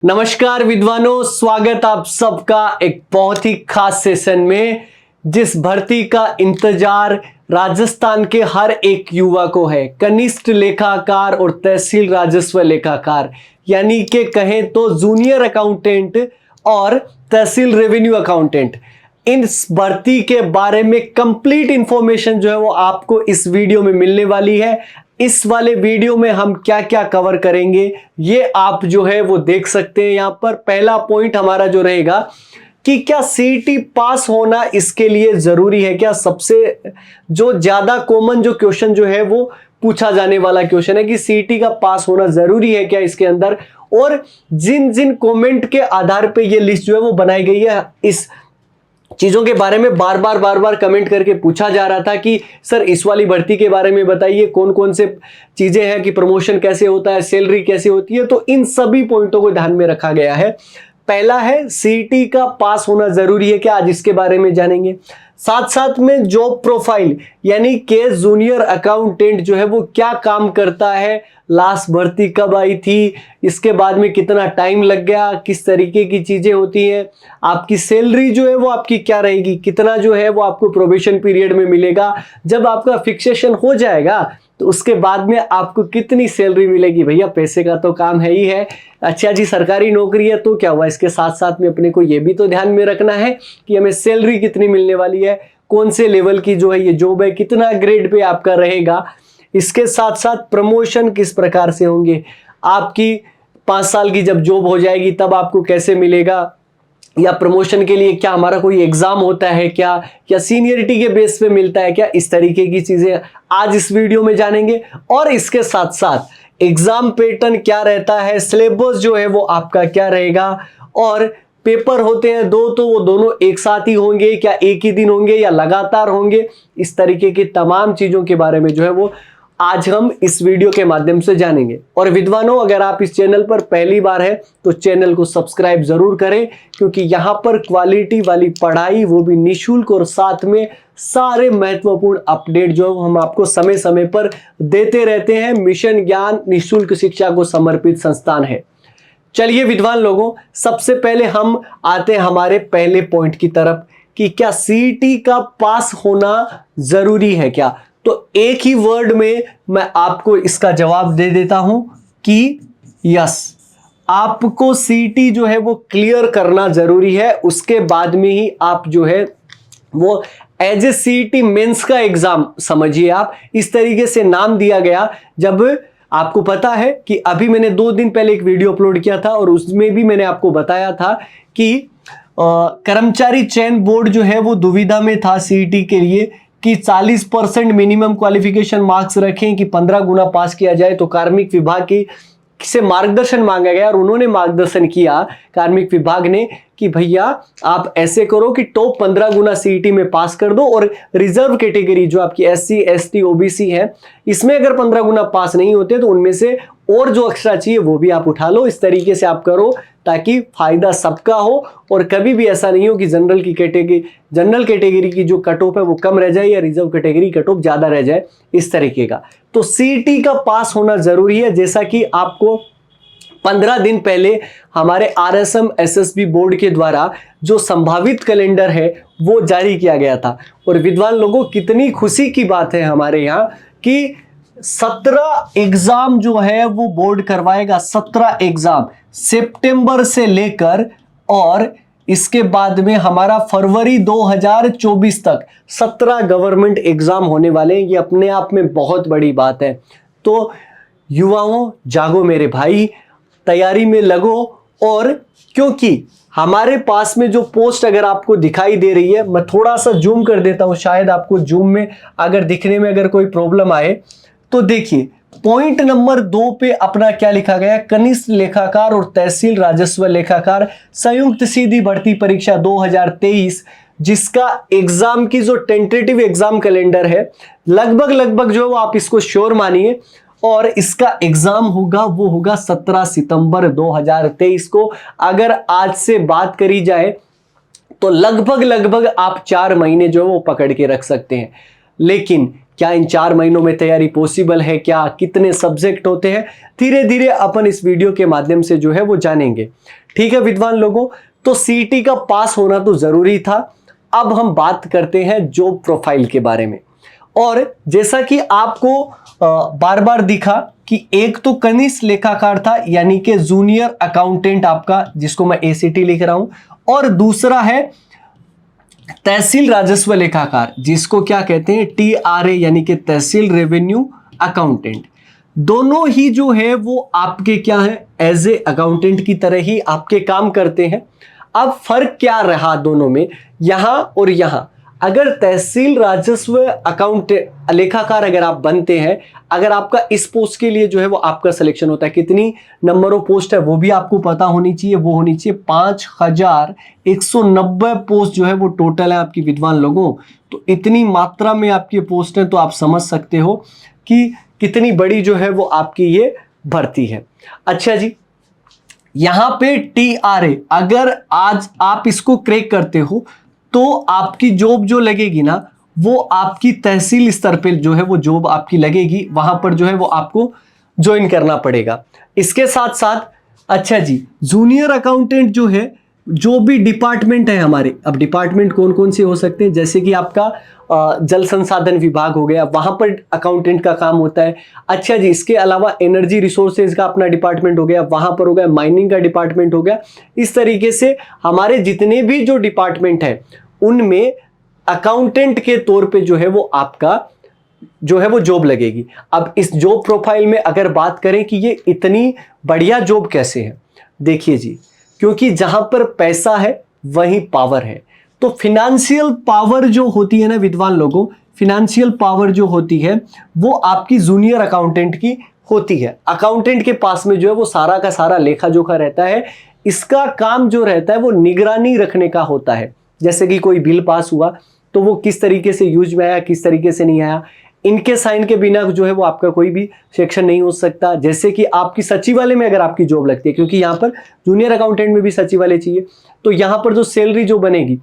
नमस्कार विद्वानों, स्वागत आप सबका एक बहुत ही खास सेशन में। जिस भर्ती का इंतजार राजस्थान के हर एक युवा को है, कनिष्ठ लेखाकार और तहसील राजस्व लेखाकार, यानी कि कहें तो जूनियर अकाउंटेंट और तहसील रेवेन्यू अकाउंटेंट। इन भर्ती के बारे में कंप्लीट इंफॉर्मेशन जो है वो आपको इस वीडियो में मिलने वाली है। इस वाले वीडियो में हम क्या क्या कवर करेंगे ये आप जो है वो देख सकते हैं। यहां पर पहला पॉइंट हमारा जो रहेगा कि क्या सीईटी पास होना इसके लिए जरूरी है क्या। सबसे जो ज्यादा कॉमन जो क्वेश्चन जो है वो पूछा जाने वाला क्वेश्चन है कि सीईटी का पास होना जरूरी है क्या इसके अंदर। और जिन जिन कमेंट के आधार पे ये लिस्ट जो है वो बनाई गई है, इस चीजों के बारे में बार बार कमेंट करके पूछा जा रहा था कि सर इस वाली भर्ती के बारे में बताइए, कौन कौन से चीजें हैं कि प्रमोशन कैसे होता है, सैलरी कैसे होती है। तो इन सभी पॉइंटों को ध्यान में रखा गया है। पहला है सीईटी का पास होना जरूरी है क्या, आज इसके बारे में जानेंगे। साथ साथ में जॉब प्रोफाइल यानी के जूनियर अकाउंटेंट जो है वो क्या काम करता है, लास्ट भर्ती कब आई थी, इसके बाद में कितना टाइम लग गया, किस तरीके की चीजें होती हैं, आपकी सैलरी जो है वो आपकी क्या रहेगी, कितना जो है वो आपको प्रोबेशन पीरियड में मिलेगा, जब आपका फिक्सेशन हो जाएगा तो उसके बाद में आपको कितनी सैलरी मिलेगी। भैया पैसे का तो काम है ही है। अच्छा जी, सरकारी नौकरी है तो क्या हुआ, इसके साथ साथ में अपने को ये भी तो ध्यान में रखना है कि हमें सैलरी कितनी मिलने वाली है, कौन से लेवल की जो है ये जॉब है, कितना ग्रेड पे आपका रहेगा। इसके साथ साथ प्रमोशन किस प्रकार से होंगे, आपकी 5 साल की जब जॉब हो जाएगी तब आपको कैसे मिलेगा, या प्रमोशन के लिए क्या हमारा कोई एग्जाम होता है क्या, या सीनियरिटी के बेस पे मिलता है क्या। इस तरीके की चीजें आज इस वीडियो में जानेंगे। और इसके साथ साथ एग्जाम पैटर्न क्या रहता है, सिलेबस जो है वो आपका क्या रहेगा, और पेपर होते हैं दो तो वो दोनों एक साथ ही होंगे क्या, एक ही दिन होंगे या लगातार होंगे। इस तरीके की तमाम चीजों के बारे में जो है वो आज हम इस वीडियो के माध्यम से जानेंगे। और विद्वानों, अगर आप इस चैनल पर पहली बार हैं तो चैनल को सब्सक्राइब जरूर करें, क्योंकि यहां पर क्वालिटी वाली पढ़ाई, वो भी निःशुल्क, और साथ में सारे महत्वपूर्ण अपडेट जो हम आपको समय समय पर देते रहते हैं। मिशन ज्ञान निःशुल्क शिक्षा को समर्पित संस्थान है। चलिए विद्वान लोगों, सबसे पहले हम आते हैं हमारे पहले पॉइंट की तरफ कि क्या सीईटी का पास होना जरूरी है क्या। तो एक ही वर्ड में मैं आपको इसका जवाब दे देता हूं कि यस, आपको सीईटी जो है वो क्लियर करना जरूरी है। उसके बाद में ही आप जो है वो एज ए सीईटी मेंस का एग्जाम समझिए आप। इस तरीके से नाम दिया गया। जब आपको पता है कि अभी मैंने 2 दिन पहले एक वीडियो अपलोड किया था और उसमें भी मैंने आपको बताया था कि कर्मचारी चयन बोर्ड जो है वो दुविधा में था सीईटी के लिए कि 40% मिनिमम क्वालिफिकेशन मार्क्स रखें कि 15 गुना पास किया जाए। तो कार्मिक विभाग की से मार्गदर्शन मांगा गया और उन्होंने मार्गदर्शन किया कार्मिक विभाग ने कि भैया आप ऐसे करो कि टॉप 15 गुना सीईटी में पास कर दो, और रिजर्व कैटेगरी जो आपकी एससी एसटी ओबीसी है, इसमें अगर 15 गुना पास नहीं होते तो उनमें से और जो एक्स्ट्रा चाहिए वो भी आप उठा लो। इस तरीके से आप करो ताकि फायदा सबका हो, और कभी भी ऐसा नहीं हो कि जनरल कैटेगरी की जो कट ऑफ है वो कम रह जाए या रिजर्व कैटेगरी कट ऑफ ज्यादा रह जाए, इस तरीके का। तो सीईटी का पास होना जरूरी है। जैसा कि आपको 15 दिन पहले हमारे आरएसएम एसएसबी बोर्ड के द्वारा जो संभावित कैलेंडर है वो जारी किया गया था। और विद्वान लोगों, कितनी खुशी की बात है हमारे यहाँ कि 17 एग्जाम जो है वो बोर्ड करवाएगा। 17 एग्जाम सितंबर से लेकर, और इसके बाद में हमारा फरवरी 2024 तक 17 गवर्नमेंट एग्जाम होने वाले हैं। ये अपने आप में बहुत बड़ी बात है। तो युवाओं, जागो मेरे भाई, तैयारी में लगो। और क्योंकि हमारे पास में जो पोस्ट अगर आपको दिखाई दे रही है, मैं थोड़ा सा जूम कर देता हूं, शायद आपको जूम में अगर दिखने में अगर कोई प्रॉब्लम आए तो देखिए। पॉइंट नंबर 2 पे अपना क्या लिखा गया, कनिष्ठ लेखाकार और तहसील राजस्व लेखाकार संयुक्त सीधी भर्ती परीक्षा 2023, जिसका एग्जाम की जो टेंटेटिव एग्जाम कैलेंडर है, लगभग जो आप इसको श्योर मानिए, और इसका एग्जाम होगा वो होगा 17 सितंबर 2023 को। अगर आज से बात करी जाए तो लगभग आप 4 महीने जो है वो पकड़ के रख सकते हैं। लेकिन क्या इन 4 महीनों में तैयारी पॉसिबल है, क्या कितने सब्जेक्ट होते हैं, धीरे धीरे अपन इस वीडियो के माध्यम से जो है वो जानेंगे। ठीक है विद्वान लोगों, तो सीईटी का पास होना तो जरूरी था। अब हम बात करते हैं जॉब प्रोफाइल के बारे में। और जैसा कि आपको बार बार दिखा कि एक तो कनिष्ठ लेखाकार था, यानी कि जूनियर अकाउंटेंट आपका, जिसको मैं एसीटी लिख रहा हूं, और दूसरा है तहसील राजस्व लेखाकार, जिसको क्या कहते हैं टीआरए, यानी कि तहसील रेवेन्यू अकाउंटेंट। दोनों ही जो है वो आपके क्या है, एज ए अकाउंटेंट की तरह ही आपके काम करते हैं। अब फर्क क्या रहा दोनों में, यहां और यहां। अगर तहसील राजस्व अकाउंटेंट लेखाकार अगर आप बनते हैं, अगर आपका इस पोस्ट के लिए जो है वो आपका सिलेक्शन होता है, कितनी नंबर ऑफ पोस्ट है वो भी आपको पता होनी चाहिए, वो होनी चाहिए 5190 पोस्ट जो है वो टोटल है आपकी विद्वान लोगों। तो इतनी मात्रा में आपकी पोस्ट है, तो आप समझ सकते हो कि कितनी बड़ी जो है वो आपकी ये भर्ती है। अच्छा जी, यहां पे टीआरए, अगर आज आप इसको क्रैक करते हो तो आपकी जॉब जो लगेगी ना, वो आपकी तहसील स्तर पे जो है वो जॉब आपकी लगेगी, वहां पर जो है वो आपको ज्वाइन करना पड़ेगा। इसके साथ साथ अच्छा जी, जूनियर अकाउंटेंट जो है, जो भी डिपार्टमेंट है हमारे, अब डिपार्टमेंट कौन कौन से हो सकते हैं, जैसे कि आपका जल संसाधन विभाग हो गया, वहां पर अकाउंटेंट का काम होता है। अच्छा जी, इसके अलावा एनर्जी रिसोर्सेज का अपना डिपार्टमेंट हो गया, वहां पर हो गया, माइनिंग का डिपार्टमेंट हो गया। इस तरीके से हमारे जितने भी जो डिपार्टमेंट है उनमें अकाउंटेंट के तौर पे जो है वो आपका जो है वो जॉब लगेगी। अब इस जॉब प्रोफाइल में अगर बात करें कि ये इतनी बढ़िया जॉब कैसे है, देखिए जी, क्योंकि जहां पर पैसा है वहीं पावर है। तो फिनेंशियल पावर जो होती है ना विद्वान लोगों, फिनेंशियल पावर जो होती है वो आपकी जूनियर अकाउंटेंट की होती है। अकाउंटेंट के पास में जो है वो सारा का सारा लेखा जोखा रहता है। इसका काम जो रहता है वो निगरानी रखने का होता है। जैसे कि कोई बिल पास हुआ तो वो किस तरीके से यूज में आया, किस तरीके से नहीं आया, इनके साइन के बिना जो है वो आपका कोई भी सेक्शन नहीं हो सकता। जैसे कि आपकी सचिवालय में अगर आपकी जॉब लगती है, क्योंकि यहाँ पर जूनियर अकाउंटेंट में भी सचिवालय चाहिए, तो यहाँ पर जो सैलरी जो बनेगी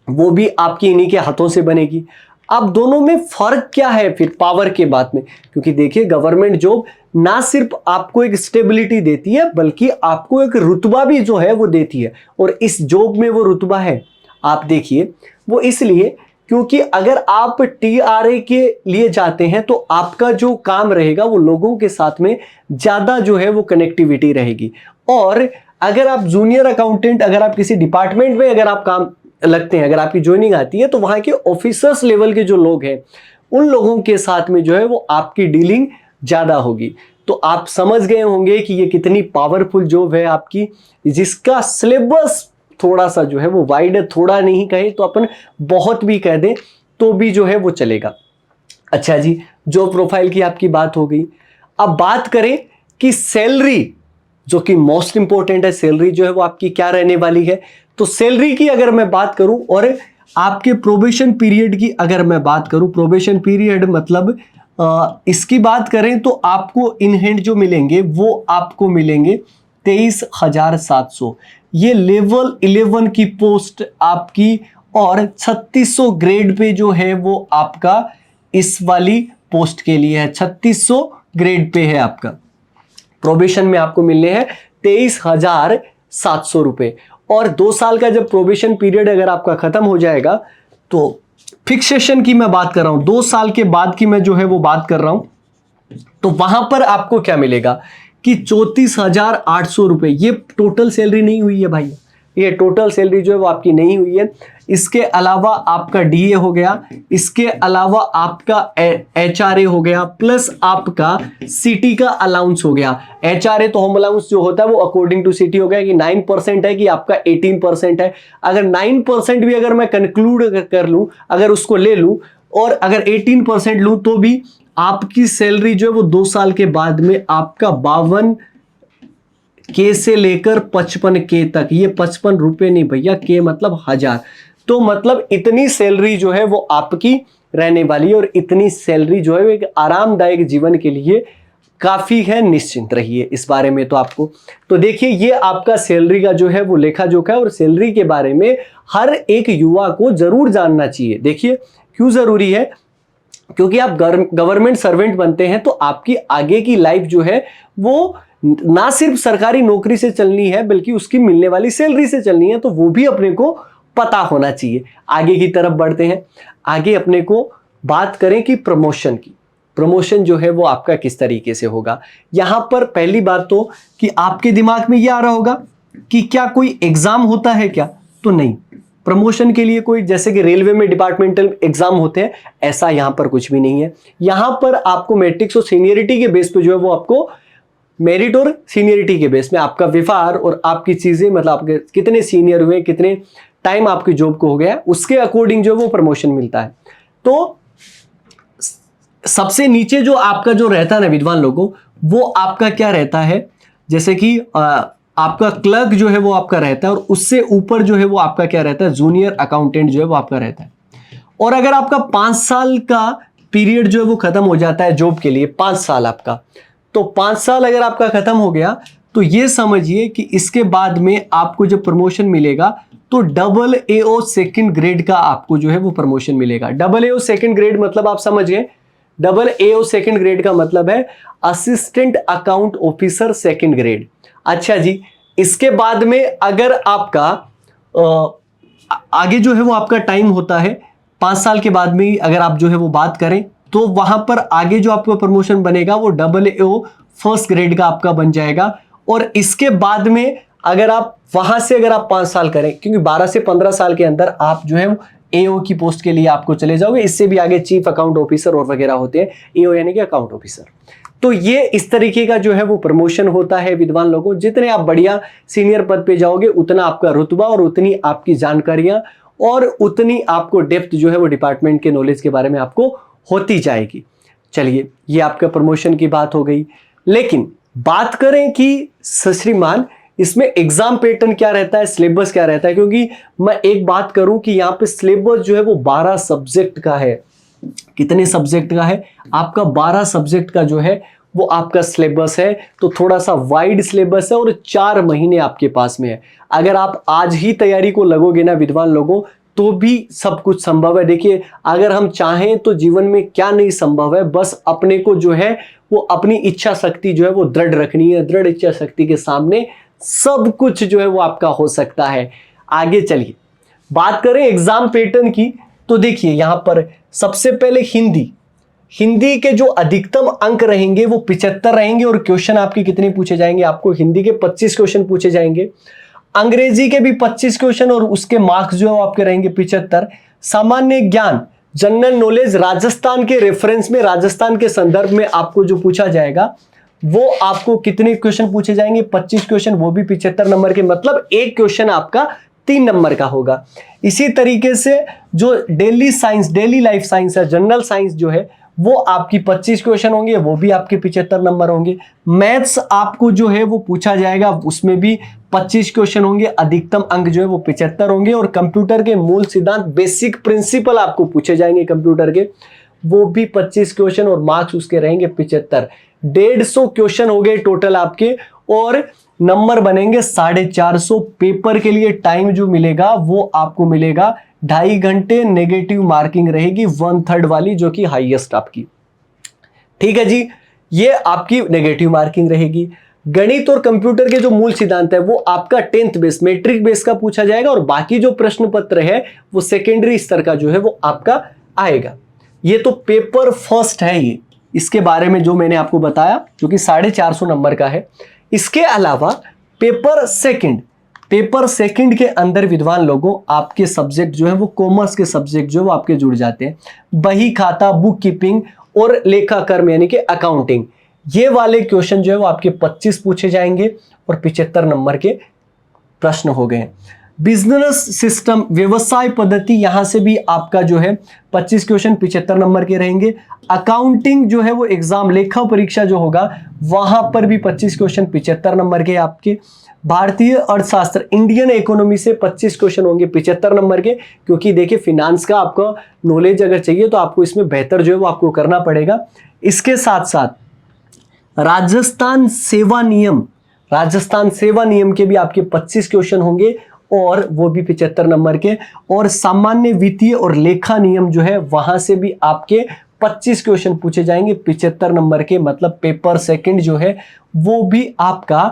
वो भी आपकी इन्हीं के हाथों से बनेगी। अब दोनों में फर्क क्या है फिर पावर के बात में, क्योंकि देखिए गवर्नमेंट जॉब ना सिर्फ आपको एक स्टेबिलिटी देती है, बल्कि आपको एक रुतबा भी जो है वो देती है। और इस जॉब में वो रुतबा है, आप देखिए, वो इसलिए क्योंकि अगर आप टीआरए के लिए जाते हैं तो आपका जो काम रहेगा वो लोगों के साथ में ज्यादा जो है वो कनेक्टिविटी रहेगी। और अगर आप जूनियर अकाउंटेंट, अगर आप किसी डिपार्टमेंट में अगर आप काम लगते हैं, अगर आपकी ज्वाइनिंग आती है, तो वहां के ऑफिसर्स लेवल के जो लोग हैं उन लोगों के साथ में जो है वो आपकी डीलिंग ज्यादा होगी। तो आप समझ गए होंगे कि ये कितनी पावरफुल जॉब है आपकी, जिसका सिलेबस थोड़ा सा जो है वो वाइड है, थोड़ा नहीं कहे तो अपन बहुत भी कह दें तो भी जो है वो चलेगा। अच्छा जी, जॉब प्रोफाइल की आपकी बात हो गई। अब बात करें कि सैलरी, जो कि मोस्ट इंपॉर्टेंट है, सैलरी जो है वो आपकी क्या रहने वाली है। तो सैलरी की अगर मैं बात करूं और आपके प्रोबेशन पीरियड की अगर मैं बात करूं, प्रोबेशन पीरियड मतलब इसकी बात करें तो आपको इन हैंड जो मिलेंगे वो आपको मिलेंगे 23,700, ये लेवल 11 की पोस्ट आपकी, और 3600 ग्रेड पे जो है वो आपका इस वाली पोस्ट के लिए है। 3600 ग्रेड पे है आपका, प्रोबेशन में आपको मिलने हैं 23,700 रुपए। और 2 साल का जब प्रोबेशन पीरियड अगर आपका खत्म हो जाएगा, तो फिक्सेशन की मैं बात कर रहा हूं, 2 साल के बाद की मैं जो है वो बात कर रहा हूं, तो वहां पर आपको क्या मिलेगा कि 34,800 रुपए। ये टोटल सैलरी नहीं हुई है भाई, ये टोटल सैलरी जो है वो आपकी नहीं हुई है। इसके अलावा आपका डीए हो गया, इसके अलावा आपका एचआरए हो गया, प्लस आपका सिटी का अलाउंस हो गया। एचआरए तो होम अलाउंस जो होता है वो अकॉर्डिंग टू सिटी हो गया कि 9% है कि आपका 18% है। अगर 9% भी अगर मैं कंक्लूड कर लूं, अगर उसको ले लूं और अगर 18% लूं, तो भी आपकी सैलरी जो है वो 2 साल के बाद में आपका 52K से लेकर 55K तक, ये 55 रुपए नहीं भैया, के मतलब 1000, तो मतलब इतनी सैलरी जो है वो आपकी रहने वाली है। और इतनी सैलरी जो है वो एक आरामदायक जीवन के लिए काफी है, निश्चिंत रहिए इस बारे में। तो आपको तो देखिए, ये आपका सैलरी का जो है वो लेखा जोखा है, और सैलरी के बारे में हर एक युवा को जरूर जानना चाहिए। देखिए क्यों जरूरी है, क्योंकि आप गवर्नमेंट सर्वेंट बनते हैं तो आपकी आगे की लाइफ जो है वो ना सिर्फ सरकारी नौकरी से चलनी है बल्कि उसकी मिलने वाली सैलरी से चलनी है, तो वो भी अपने को पता होना चाहिए। आगे की तरफ बढ़ते हैं। आगे अपने को बात करें कि प्रमोशन की। प्रमोशन जो है वो आपका किस तरीके से होगा। यहां पर पहली बात तो कि आपके दिमाग में ये आ रहा होगा कि क्या कोई एग्जाम होता है क्या, तो नहीं। प्रमोशन के लिए कोई जैसे कि रेलवे में डिपार्टमेंटल एग्जाम होते हैं, ऐसा यहां पर कुछ भी नहीं है। यहां पर आपको मैट्रिक्स और सीनियरिटी के बेस पे जो है वो आपको मेरिट और सीनियरिटी के बेस में आपका व्यवहार और आपकी चीजें, मतलब आपके कितने सीनियर हुए, कितने टाइम आपकी जॉब को हो गया, उसके अकॉर्डिंग जो है वो प्रमोशन मिलता है। तो सबसे नीचे जो आपका जो रहता है ना विद्वान लोगों, वो आपका क्या रहता है, जैसे कि आपका क्लर्क जो है वो आपका रहता है, और उससे ऊपर जो है वो आपका क्या रहता है, जूनियर अकाउंटेंट जो है वो आपका रहता है। और अगर आपका 5 साल का पीरियड जो है वो खत्म हो जाता है जॉब के लिए, 5 साल आपका, तो 5 साल अगर आपका खत्म हो गया तो ये समझिए कि इसके बाद में आपको जब प्रमोशन मिलेगा तो डबल AO सेकंड ग्रेड का आपको जो है वो प्रमोशन मिलेगा। डबल AO सेकंड ग्रेड मतलब आप समझ गए, डबल AO सेकंड ग्रेड का मतलब है assistant account officer second grade. अच्छा जी, इसके बाद में अगर आपका आगे जो है वो आपका टाइम होता है 5 साल के बाद में, अगर आप जो है वो बात करें तो वहां पर आगे जो आपका प्रमोशन बनेगा वो डबल AO फर्स्ट ग्रेड का आपका बन जाएगा। और इसके बाद में अगर आप वहां से अगर आप 5 साल करें, क्योंकि 12 से 15 साल के अंदर आप जो है AO की पोस्ट के लिए आपको चले जाओगे, इससे भी आगे चीफ अकाउंट ऑफिसर और वगैरह होते हैं, AO यानी कि अकाउंट ऑफिसर। तो ये इस तरीके का जो है वो प्रमोशन होता है विद्वान लोगों। जितने आप बढ़िया सीनियर पद पे जाओगे उतना आपका रुतबा और उतनी आपकी जानकारियां और उतनी आपको डेप्थ जो है वो डिपार्टमेंट के नॉलेज के बारे में आपको होती जाएगी। चलिए, ये आपका प्रमोशन की बात हो गई। लेकिन बात करें कि श्रीमान इसमें एग्जाम पैटर्न क्या रहता है, सिलेबस क्या रहता है, क्योंकि मैं एक बात करूं कि यहां पे सिलेबस जो है वो 12 सब्जेक्ट का है। कितने सब्जेक्ट का है आपका? 12 सब्जेक्ट का जो है वो आपका सिलेबस है। तो थोड़ा सा वाइड सिलेबस है और 4 महीने आपके पास में है। अगर आप आज ही तैयारी को लगोगे ना विद्वान लोगों, तो भी सब कुछ संभव है। देखिए, अगर हम चाहें तो जीवन में क्या नहीं संभव है, बस अपने को जो है वो अपनी इच्छा शक्ति जो है वो दृढ़ रखनी है। दृढ़ इच्छा शक्ति के सामने सब कुछ जो है वो आपका हो सकता है। आगे चलिए बात करें एग्जाम पैटर्न की, तो देखिए यहां पर सबसे पहले हिंदी के जो अधिकतम अंक रहेंगे वो 75 रहेंगे। और क्वेश्चन आपके कितने पूछे जाएंगे? आपको हिंदी के 25 क्वेश्चन पूछे जाएंगे, अंग्रेजी के भी 25 क्वेश्चन और उसके मार्क्स जो है आपके रहेंगे 75। सामान्य ज्ञान, जनरल नॉलेज, राजस्थान के रेफरेंस में, राजस्थान के संदर्भ में आपको जो पूछा जाएगा वो आपको कितने क्वेश्चन पूछे जाएंगे? 25 क्वेश्चन, वो भी 75 नंबर के, मतलब एक क्वेश्चन आपका 3 नंबर का होगा। इसी तरीके से जो daily science, daily life science है, जनरल साइंस जो है वो आपकी 25 क्वेश्चन होंगे, वो भी आपके 75 नंबर होंगे। मैथ्स आपको जो है वो पूछा जाएगा, उसमें भी 25 क्वेश्चन होंगे, अधिकतम अंक जो है वो 75 होंगे। और कंप्यूटर के मूल सिद्धांत, बेसिक प्रिंसिपल आपको पूछे जाएंगे कंप्यूटर के, वो भी 25 क्वेश्चन और मार्क्स उसके रहेंगे 75। 150 क्वेश्चन हो गए टोटल आपके और नंबर बनेंगे 450। पेपर के लिए टाइम जो मिलेगा वो आपको मिलेगा 2.5 घंटे। नेगेटिव मार्किंग रहेगी 1/3 वाली, जो कि हाईएस्ट आपकी। ठीक है जी, ये आपकी नेगेटिव मार्किंग रहेगी। गणित और कंप्यूटर के जो मूल सिद्धांत है वो आपका 10th बेस, मैट्रिक बेस का पूछा जाएगा। और बाकी जो प्रश्न पत्र है वो सेकेंडरी स्तर का जो है वो आपका आएगा। ये तो पेपर फर्स्ट है ये, इसके बारे में जो मैंने आपको बताया, जो कि 450 नंबर का है। इसके अलावा पेपर सेकंड के अंदर विद्वान लोगों आपके सब्जेक्ट जो है वो कॉमर्स के सब्जेक्ट जो है वो आपके जुड़ जाते हैं। बही खाता, बुक कीपिंग और लेखा कर्म यानी कि अकाउंटिंग, ये वाले क्वेश्चन जो है वो आपके 25 पूछे जाएंगे और 75 नंबर के प्रश्न हो गए। बिजनेस सिस्टम, व्यवसाय पद्धति, यहां से भी आपका जो है 25 क्वेश्चन 75 नंबर के रहेंगे। अकाउंटिंग जो है वो एग्जाम, लेखा परीक्षा जो होगा वहां पर भी 25 क्वेश्चन 75 नंबर के आपके। भारतीय अर्थशास्त्र, इंडियन इकोनॉमी से 25 क्वेश्चन होंगे 75 नंबर के, क्योंकि देखिए फिनांस का आपका नॉलेज अगर चाहिए तो आपको इसमें बेहतर जो है वो आपको करना पड़ेगा। इसके साथ साथ राजस्थान सेवा नियम के भी आपके 25 क्वेश्चन होंगे और वो भी 75 नंबर के। और सामान्य वित्तीय और लेखा नियम जो है वहां से भी आपके 25 क्वेश्चन पूछे जाएंगे 75 नंबर के, मतलब पेपर सेकंड जो है वो भी आपका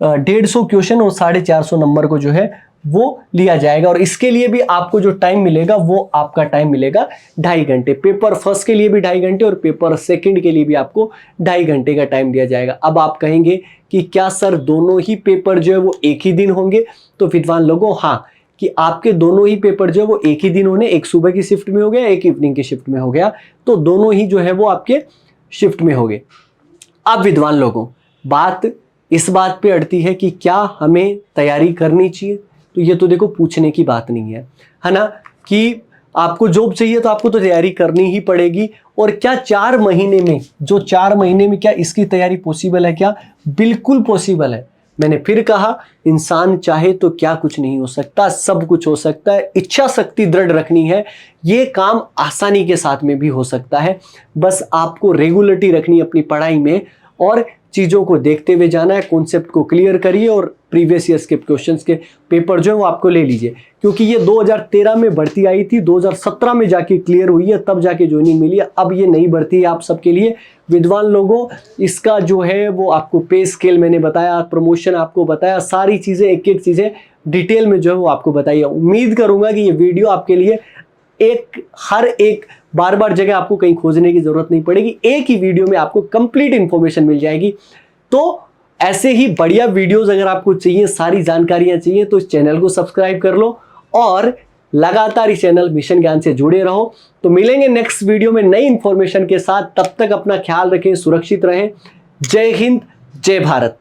150 क्वेश्चन और 450 नंबर को जो है वो लिया जाएगा। और इसके लिए भी आपको जो टाइम मिलेगा वो आपका टाइम मिलेगा 2.5 घंटे। पेपर फर्स्ट के लिए भी 2.5 घंटे और पेपर सेकंड के लिए भी आपको 2.5 घंटे का टाइम दिया जाएगा। अब आप कहेंगे कि क्या सर दोनों ही पेपर जो है वो एक ही दिन होंगे? तो विद्वान लोगों, हाँ, कि आपके दोनों ही पेपर जो है वो एक ही दिन होने, एक सुबह की शिफ्ट में हो गया, एक इवनिंग की शिफ्ट में हो गया, तो दोनों ही जो है वो आपके शिफ्ट में हो गए। अब विद्वान लोगों, बात इस बात पे अड़ती है कि क्या हमें तैयारी करनी चाहिए? तो ये तो देखो पूछने की बात नहीं है ना, कि आपको जॉब चाहिए तो आपको तो तैयारी करनी ही पड़ेगी। और क्या 4 महीने में, जो 4 महीने में क्या इसकी तैयारी पॉसिबल है? क्या बिल्कुल पॉसिबल है। मैंने फिर कहा, इंसान चाहे तो क्या कुछ नहीं हो सकता, सब कुछ हो सकता है। इच्छा शक्ति दृढ़ रखनी है, ये काम आसानी के साथ में भी हो सकता है। बस आपको रेगुलरिटी रखनी है अपनी पढ़ाई में और चीज़ों को देखते हुए जाना है। कॉन्सेप्ट को क्लियर करिए और प्रीवियस ईयर्स के क्वेश्चंस के पेपर जो है वो आपको ले लीजिए, क्योंकि ये 2013 में भर्ती आई थी, 2017 में जाके क्लियर हुई है, तब जाके ज्वाइनिंग मिली है। अब ये नई भर्ती है आप सबके लिए। विद्वान लोगों, इसका जो है वो आपको पे स्केल मैंने बताया, प्रमोशन आपको बताया, सारी चीज़ें एक एक चीज़ें डिटेल में जो है वो आपको बताइए। उम्मीद करूँगा कि ये वीडियो आपके लिए हर एक बार बार जगह आपको कहीं खोजने की जरूरत नहीं पड़ेगी, एक ही वीडियो में आपको कंप्लीट इंफॉर्मेशन मिल जाएगी। तो ऐसे ही बढ़िया वीडियोस अगर आपको चाहिए, सारी जानकारियां चाहिए, तो इस चैनल को सब्सक्राइब कर लो और लगातार इस चैनल मिशन ज्ञान से जुड़े रहो। तो मिलेंगे नेक्स्ट वीडियो में नई इंफॉर्मेशन के साथ। तब तक अपना ख्याल रखें, सुरक्षित रहें। जय हिंद, जय भारत।